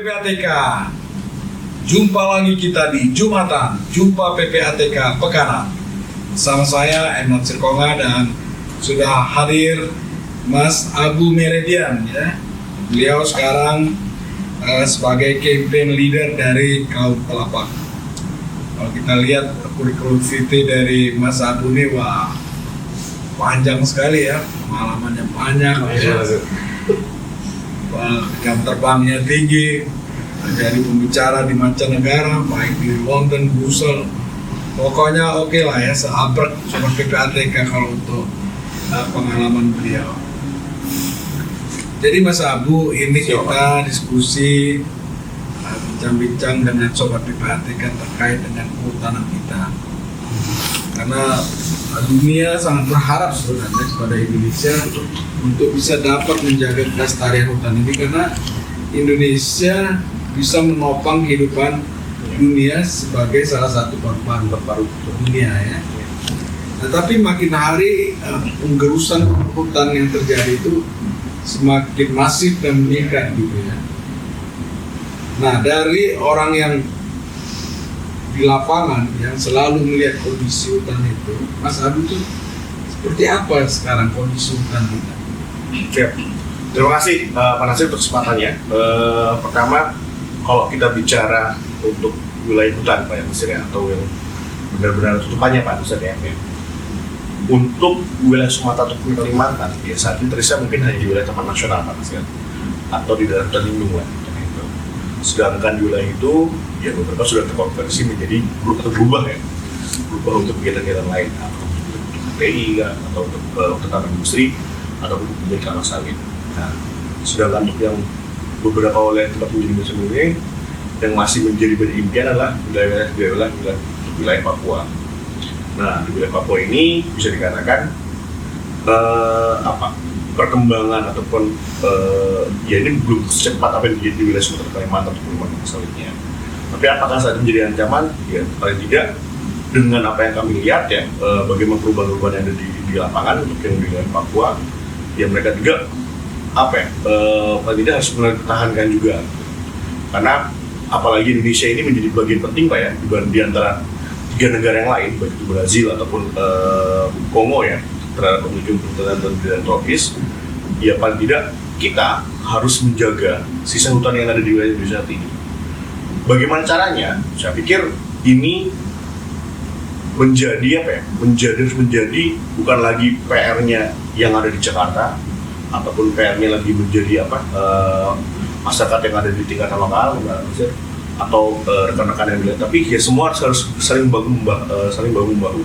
PPATK. Jumpa lagi kita di Jumatan, Jumpa PPATK Pekanan. Sama saya Emad Sirkonga dan sudah hadir Mas Abu Meredian ya. Beliau sekarang sebagai campaign leader dari kaum Pelapak. Kalau kita lihat kurikulum vitae dari Mas Abu ini, wah panjang sekali ya, pengalamannya banyak ya. Jam terbangnya tinggi, jadi pembicara di mancanegara, baik di London, Brussels. Pokoknya oke lah ya, seabrek sama PPATK kalau untuk pengalaman beliau. Jadi Mas Abu, ini kita diskusi, bincang-bincang dengan Sobat PPATK terkait dengan kehutanan kita. Karena dunia sangat berharap sebenarnya kepada Indonesia untuk bisa dapat menjaga kelestarian hutan ini, karena Indonesia bisa menopang kehidupan dunia sebagai salah satu paru-paru dunia ya. Nah, tapi makin hari penggerusan hutan yang terjadi itu semakin masif dan meningkat gitu ya. Nah, dari orang yang di lapangan yang selalu melihat kondisi hutan itu, Mas Abu itu seperti apa sekarang kondisi hutan kita? Oke, terima kasih Pak Nasir untuk kesempatannya. Pertama, kalau kita bicara untuk wilayah hutan Pak Nasir ya, atau yang benar-benar tutupannya Pak Nasir ya, untuk wilayah Sumatera ataupun Kalimantan, ya saat ini terisa mungkin hanya di wilayah Taman Nasional Pak Nasir, atau di daerah hutan lindung lah. Sedangkan di wilayah itu, ya beberapa sudah terkonversi menjadi berubah ya, berubah untuk kegiatan-kegiatan lain, atau untuk KPI atau untuk tanaman industri, ataupun menjadi kelapa sawit. Nah, sedangkan untuk yang beberapa wilayah tempat menjadi sebelumnya yang masih menjadi impian adalah wilayah Papua. Nah, di wilayah Papua ini bisa dikatakan perkembangan ataupun ya ini belum secepat apa yang terjadi di wilayah Sumatera Kalimantan ataupun kelapa sawitnya. Tapi apakah saat ini menjadi ancaman? Ya paling tidak dengan apa yang kami lihat ya, bagaimana perubahan-perubahan yang ada di lapangan untuk yang di wilayah Papua, ya mereka juga paling tidak harus mempertahankan juga, karena apalagi Indonesia ini menjadi bagian penting Pak ya di antara 3 negara yang lain, baik itu Brazil ataupun Kongo ya, terhadap penelitian dan tropis. Ya paling tidak kita harus menjaga sisa hutan yang ada di wilayah Indonesia saat ini. Bagaimana caranya? Saya pikir ini menjadi menjadi bukan lagi PR-nya yang ada di Jakarta, ataupun PR-nya lagi menjadi masyarakat yang ada di tingkatan lokal atau rekan-rekan yang melihat, tapi ya semua harus saling bahu-membahu.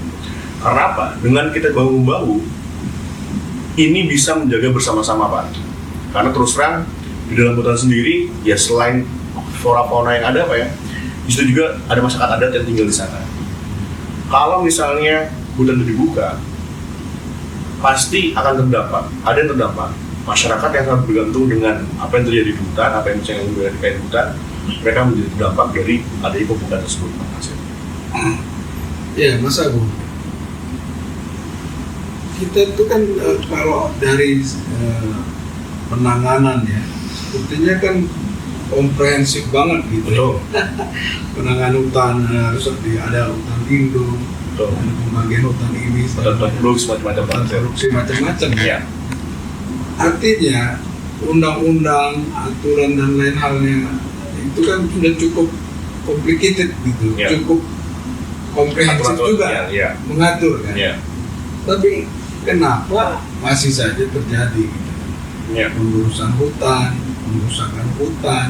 Karena apa? Dengan kita bahu-membahu, ini bisa menjaga bersama-sama Pak. Karena terus terang di dalam hutan sendiri, ya selain flora-fauna yang ada Pak ya, di situ juga ada masyarakat adat yang tinggal di sana. Kalau misalnya hutan itu dibuka, pasti akan ada yang terdampak. Masyarakat yang sangat bergantung dengan apa yang terjadi di hutan, apa yang terjadi di hutan, mereka menjadi terdampak dari adanya pembukaan tersebut. Ya, Mas Abu, kita itu kan kalau dari penanganan ya, sepertinya kan komprehensif banget gitu. Penanganan hutan harus ada hutan lindung, ada pembagian hutan ini, hutan produksi macam-macam. Ya. Artinya undang-undang, aturan dan lain halnya itu kan sudah cukup complicated gitu, ya. Cukup komprehensif juga ya. Mengatur kan. Ya. Tapi kenapa masih saja terjadi gitu? Ya. Pengurusan hutan, pengurusan hutan,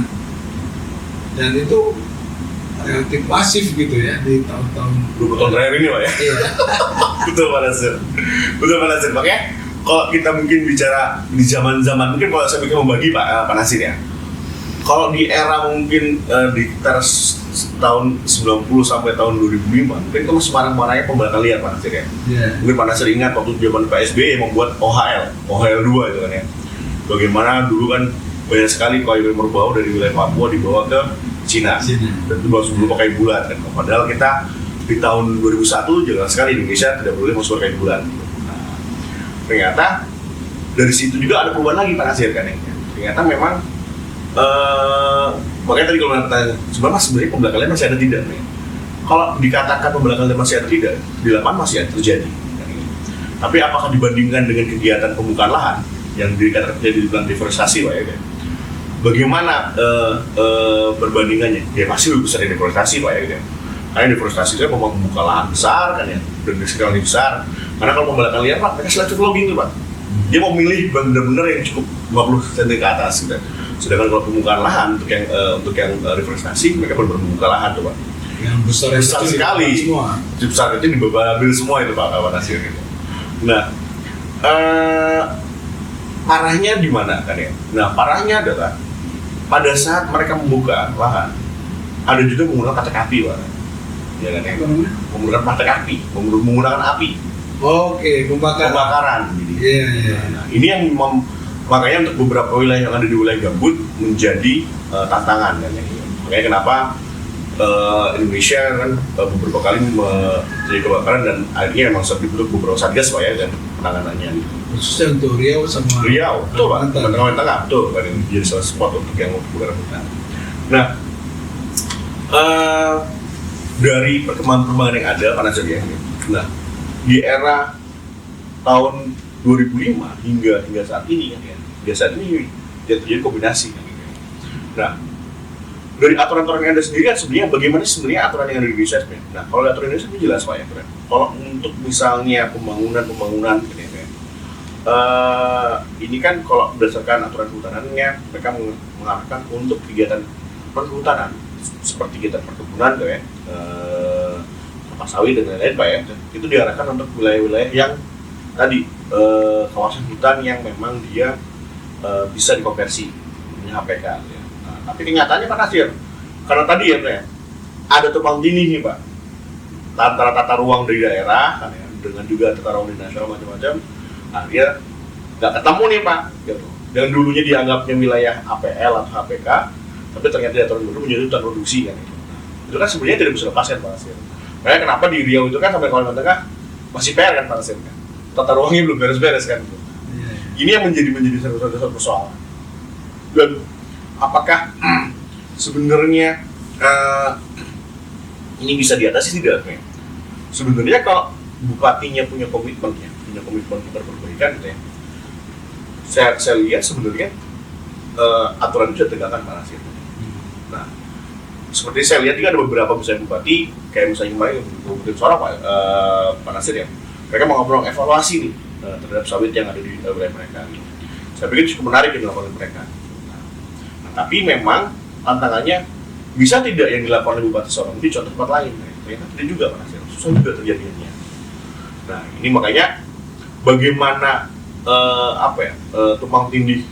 dan itu relatif masif gitu ya di tahun-tahun 20 tahun terakhir ini Pak ya. Iya. Betul Pak Nasir. Makanya kalau kita mungkin bicara di zaman-zaman, mungkin kalau saya pikir membagi Pak Nasir ya, kalau di era mungkin di tahun 90 sampai tahun 2005, mungkin itu masih marah-marahnya pembalakan liar Pak Nasir ya. Yeah. Mungkin Pak Nasir ingat waktu zaman Pak SBY yang membuat OHL 2 itu kan ya. Bagaimana dulu kan banyak sekali kayu merbau dari wilayah Papua dibawa ke Cina. Dan itu sebelum pakai bulan kan. Padahal kita di tahun 2001 jelas sekali Indonesia tidak boleh masuk pakai bulan. Nah, ternyata dari situ juga ada perubahan lagi Pak Nasir kan ya. Ternyata memang Makanya tadi kalau bertanya, sebenarnya pembelakangan masih ada tidak nih? Kalau dikatakan pembelakangan masih ada tidak, di lapangan masih ada terjadi. Tapi apakah dibandingkan dengan kegiatan pembukaan lahan yang dikatakan jadi dibilang deforestasi, Pak ya? Bagaimana perbandingannya? Ya pasti lebih besar dari deforestasi, Pak ya. Karena deforestasi itu memang membuka lahan besar kan ya, dan skalanya besar. Karena kalau pembelakangan liar, Pak, mereka selective logging tuh, Pak. Dia mau milih benar-benar yang cukup 50 cm ke atas gitu. Sedangkan kalau pembukaan lahan untuk yang deforestasi, mereka benar-benar membuka lahan tuh, Pak. Yang besar sekali semua. Besar itu diambil semua itu, Pak, kawan hasil gitu. Nah, parahnya di mana kan ya? Nah, parahnya adalah pada saat mereka membuka lahan, ada juga menggunakan patek api, Pak. Ya kan ya? Menggunakan patek api, menggunakan api. Oke, Pembakaran. Iya. Nah, ini yang makanya untuk beberapa wilayah yang ada di wilayah gambut menjadi tantangan kan ya. Makanya kenapa Indonesia kan beberapa kali terjadi kebakaran dan akhirnya memang dibentuk beberapa satgas, Pak ya, dan penanganannya. Khususnya untuk Riau sama Riau, betul, Pak. Kalimantan Tengah, betul, kan ini jadi salah spot untuk yang kebakaran hutan. Nah, dari perkembangan yang ada, Pak Nasir ya. Nah, di era tahun 2005 hingga saat ini kan ya, saat ini terjadi kombinasi kan. Nah, dari aturan-aturan yang ada sendiri kan sebenarnya bagaimana sebenarnya aturan yang ada di Indonesia sebenarnya. Nah, kalau aturan Indonesia itu jelas, Pak ya. Kalau untuk misalnya pembangunan gitu ya, ini kan kalau berdasarkan aturan kehutanannya mereka mengarahkan untuk kegiatan perhutanan seperti kegiatan perkebunan gitu ya, kelapa sawit dan lain-lain, Pak ya. Itu diarahkan untuk wilayah-wilayah yang tadi kawasan hutan yang memang dia bisa dikonversi punya HPK gitu ya. Nah, tapi kenyataannya Pak Nasir, karena tadi ya Pak, ada tumpang tindih nih, Pak, antara tata ruang dari daerah kan ya, dengan juga tata ruang di nasional macam-macam. Akhirnya nggak ketemu nih, Pak gitu. Yang dulunya dianggapnya wilayah APL atau HPK, tapi ternyata di aturan baru menjadi hutan produksi kan gitu. Nah, itu kan sebenarnya tidak bisa lepaskan, Pak Nasir. Makanya kenapa di Riau itu kan sampai Kalimantan Tengah masih PR kan, Pak Nasir kan? Tata ruangnya belum beres-beres kan gitu. Ini yang menjadi satu persoalan. Dan apakah sebenarnya ini bisa diatasi tidak? Sebenarnya kalau bupatinya punya komitmen perbaikan gitu ya, saya lihat sebenarnya aturan itu sudah tegakkan, Pak Nasir. Nah, seperti saya lihat juga ada beberapa misalnya bupati kayak misalnya kemarin Bupati Sorong, Pak Nasir ya, mereka mau ngobrol evaluasi nih terhadap sawit yang ada di wilayah mereka. Saya pikir cukup menarik yang dilakukan mereka. Nah, tapi memang tantangannya bisa tidak yang dilakukan oleh Bupati Sorong di contoh tempat lain. Ternyata tidak juga, Pak Nasir. Susah juga terjadinya. Nah, ini makanya bagaimana tumpang tindih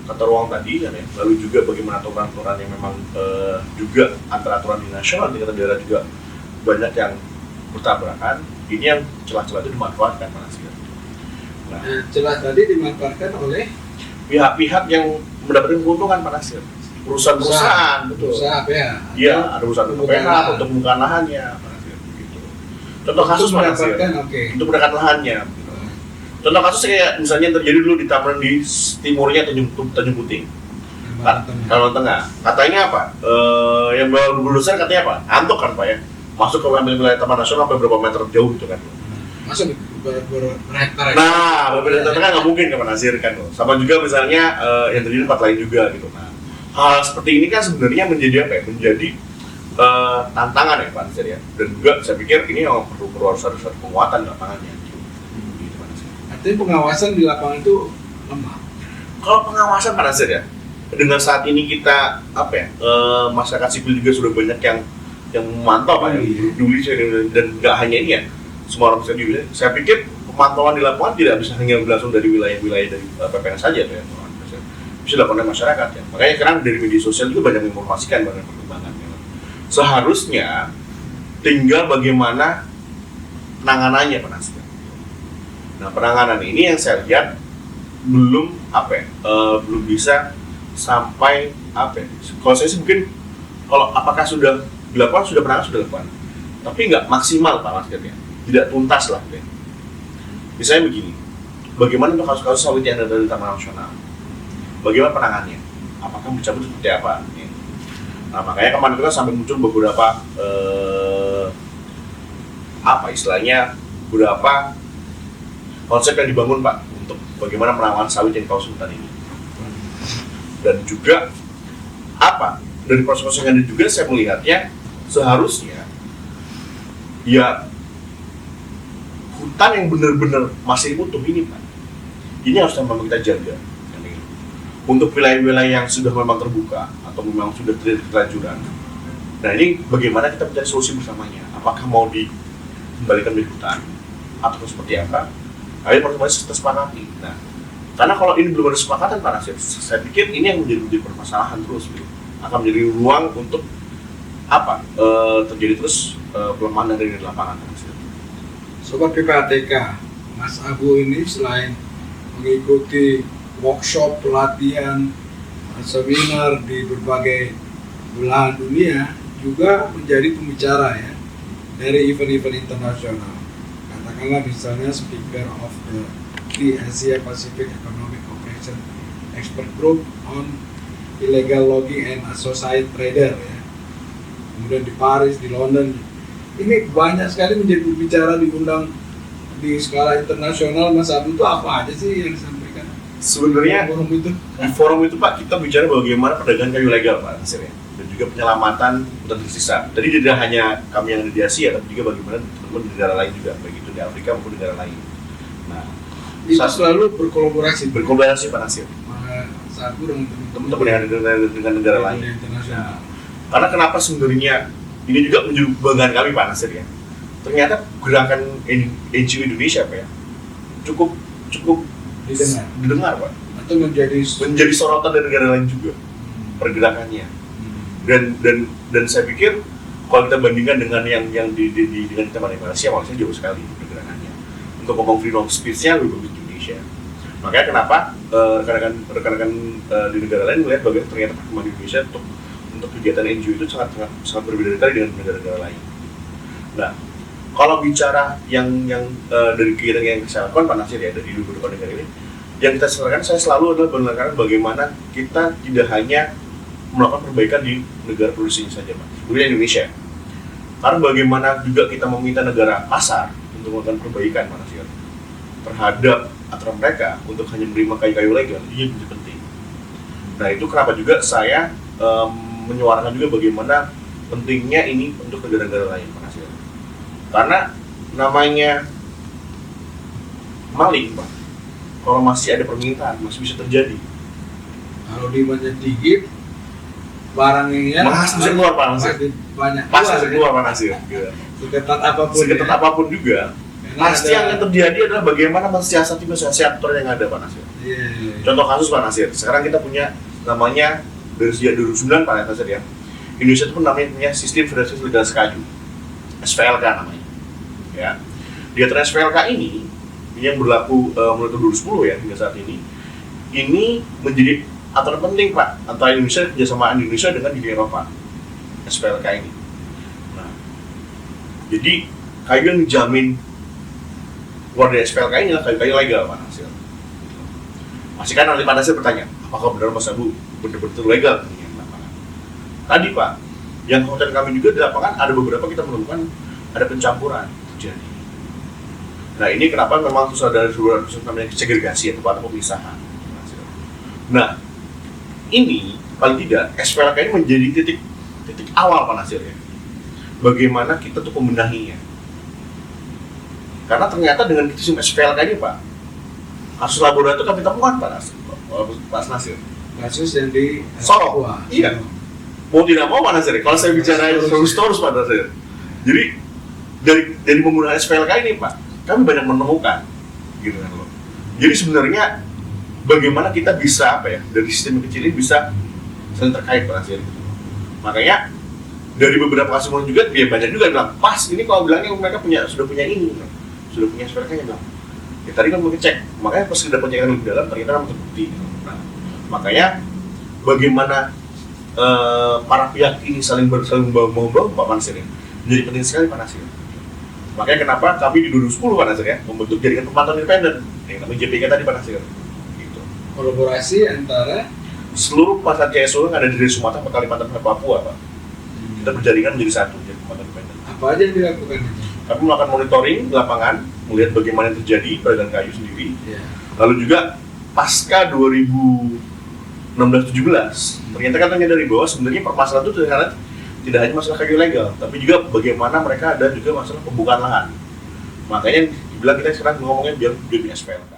tata ruang tadi kan ya, lalu juga bagaimana aturan-aturan yang memang juga antara aturan di nasional di daerah juga banyak yang bertabrakan. Ini yang celah-celah itu dimanfaatkan, Pak Nasir. Nah, celah tadi dimanfaatkan oleh pihak-pihak yang mendapatkan keuntungan, Pak Nasir. Perusahaan-perusahaan, betul. Usaha ya. Iya, ada perusahaan PH untuk pembukaan lahannya, Pak Nasir. Gitu. Contoh kasus, Pak Nasir, untuk mendapatkan lahannya. Gitu. Contoh kasus kayak misalnya yang terjadi dulu di Tamrin di timurnya Tanjung Puting, Kalimantan Tengah. Katanya apa? Yang berurusan katanya apa? Antuk kan, Pak ya? Masuk ke wilayah Taman Nasional sampai berapa meter jauh gitu kan? Masuk berhektar. Nah, beberapa kan nggak mungkin kan, Pak Nasir kan? Sama juga misalnya yang terjadi di tempat lain juga gitu. Nah, hal seperti ini kan sebenarnya menjadi apa ya? Menjadi tantangan ya, Pak Nasir ya. Dan juga saya pikir ini yang perlu harus ada suatu penguatan di lapangannya. Gitu, Pak Nasir. Artinya pengawasan di lapangan itu lemah. Kalau pengawasan, Pak Nasir ya, dengan saat ini kita apa ya? Masyarakat sipil juga sudah banyak yang memantau, Pak, yang peduli dan nggak hanya ini ya. Semua orang bisa dibilang. Saya pikir pemantauan di lapangan tidak bisa hanya berlangsung dari wilayah-wilayah dari PPNS saja, ya. Bisa dilakukan oleh masyarakat ya. Makanya sekarang dari media sosial juga banyak menginformasikan banyak perkembangan. Ya. Seharusnya tinggal bagaimana penanganannya, Pak Nasir. Nah, penanganan ini yang saya lihat belum belum bisa sampai Kalau saya sih mungkin kalau apakah sudah dilakukan, sudah dilakukan, tapi nggak maksimal, Pak Nasir ya. Tidak tuntas lah. Ya. Misalnya begini, bagaimana untuk kasus-kasus sawit yang ada di Taman Nasional? Bagaimana penanganannya? Apakah mencabut seperti apa? Ya. Nah makanya kemarin itu kan sampai muncul beberapa apa istilahnya, beberapa konsep yang dibangun Pak untuk bagaimana penanaman sawit yang di kawasan hutan ini. Dan juga apa dari proses-proses yang ada juga saya melihatnya seharusnya ya hutan yang benar-benar masih utuh ini Pak, ini harus memang kita jaga. Untuk wilayah-wilayah yang sudah memang terbuka atau memang sudah terjadi kelanjuran, nah ini bagaimana kita mencari solusi bersamanya, apakah mau dikembalikan menjadi hutan atau seperti apa, ayo masing-masing kita sepakati. Nah, karena kalau ini belum ada kesepakatan Pak Nasir, saya pikir ini yang menjadi permasalahan terus, akan menjadi ruang untuk apa terjadi terus pelemahan dari lapangan. Sobat PPATK, Mas Abu ini selain mengikuti workshop, pelatihan, seminar di berbagai belahan dunia, juga menjadi pembicara ya dari event-event internasional. Katakanlah misalnya speaker of the Asia Pacific Economic Cooperation Expert Group on Illegal Logging and Associated Trader ya. Kemudian di Paris, di London. Ini banyak sekali menjadi pembicara diundang di skala internasional. Mas Abu itu apa aja sih yang disampaikan? Sebenarnya di forum itu Pak, kita bicara bagaimana perdagangan kayu legal Pak Nasir ya, dan juga penyelamatan hutan tersisa. Jadi tidak hanya kami yang ada di Asia, tapi juga bagaimana teman-teman di negara lain juga, baik itu di Afrika maupun di negara lain. Nah, itu selalu berkolaborasi Pak Nasir. Mas Abu dengan teman-teman yang ada dengan negara lain. Internasional. Karena kenapa sebenarnya ini juga menjadi kebanggaan kami Pak Nasir ya. Ternyata gerakan NGO Indonesia Pak ya, cukup didengar Pak, atau menjadi sorotan dari negara lain juga pergerakannya. Dan saya pikir kalau kita bandingkan dengan yang dengan teman Malaysia jauh sekali pergerakannya. Untuk ngomong freedom of speech-nya lebih bagus di Indonesia. Makanya kenapa rekan-rekan di negara lain melihat bagaimana ternyata perkembangan Indonesia untuk kegiatan NGO itu sangat berbeda sekali dengan negara-negara lain. Nah, kalau bicara yang dari kegiatan yang saya lakukan Pak Nasir ya, dari beberapa negara ini, yang kita selarkan saya selalu adalah menerangkan bagaimana kita tidak hanya melakukan perbaikan di negara produksinya saja Pak, kemudian Indonesia. Karena bagaimana juga kita meminta negara pasar untuk melakukan perbaikan Pak Nasir terhadap aturan mereka untuk hanya menerima kayu-kayu legal, ini menjadi penting. Nah itu kenapa juga saya menyuarakan juga bagaimana pentingnya ini untuk negara-negara lain Pak Nasir. Karena namanya maling Pak, kalau masih ada permintaan masih bisa terjadi. Kalau demandnya tinggi, barangnya masih bisa keluar Pak Nasir. Pasti bisa keluar Pak Nasir. Seketat apapun juga. Pasti yang terjadi adalah bagaimana mensiasati aturan yang ada Pak Nasir. Contoh kasus Pak Nasir, sekarang kita punya namanya dari sejak 2009 Pak Nasir ya, Indonesia itu namanya Sistem Federasi Legalitas Kayu, SVLK namanya. Ya, di antara SVLK ini yang berlaku mulai tahun 2010 ya hingga saat ini menjadi aturan penting Pak antara Indonesia, kerjasama Indonesia dengan Uni Eropa, SVLK ini. Nah, jadi kayu yang dijamin keluar dari SVLK ini adalah kayu-kayu legal Pak Nasir. Masih kan nanti Pak Nasir bertanya, apakah benar Mas Abu benar-benar legal ini yang lapangan? Tadi Pak, yang konten kami juga di lapangan ada beberapa kita menemukan ada pencampuran terjadi. Nah ini kenapa memang harus ada proses namanya segregasi atau pemisahan. Nah ini paling tidak SPLK ini menjadi titik awal Pak Nasir ya. Bagaimana kita tuh membenahinya? Karena ternyata dengan sistem SPLK ini Pak, kasus laboratorium kami temukan Pak Nasir. Kasus yang di Solo. Iya. Mau tidak mau Pak Nasir. Kalau saya bicara terus Pak Nasir. Jadi dari penggunaan SPLK ini Pak, kami banyak menemukan gitu kan loh. Jadi sebenarnya bagaimana kita bisa dari sistem kecil ini bisa saling terkait Pak Nasir. Makanya dari beberapa kasus juga dia banyak juga bilang pas ini kalau bilangnya mereka sudah punya SPLK-nya bilang. Ya tadi kan mau ngecek, makanya pas kita pencegahan lebih dalam ternyata terbukti. Nah, makanya bagaimana para pihak ini saling membawa Pak Nasir ya, menjadi penting sekali Pak Nasir. Makanya kenapa kami di 2010 Pak Nasir ya membentuk jaringan pemantau independen yang namanya JPK tadi Pak Nasir. Gitu. Kolaborasi antara seluruh pasar CSO yang ada di Sumatera, Kalimantan, dan Papua, Pak. Kita berjaringan menjadi satu, jadi Komando Independen. Apa aja yang dilakukan itu? Kami melakukan monitoring di lapangan, melihat bagaimana yang terjadi pedagang kayu sendiri. Ya. Lalu juga pasca 2016-17, ternyata kan dari bawah sebenarnya permasalahan itu tidak hanya masalah kayu ilegal, tapi juga bagaimana mereka ada juga masalah pembukaan lahan. Makanya dibilang kita sekarang ngomongnya biar SPL.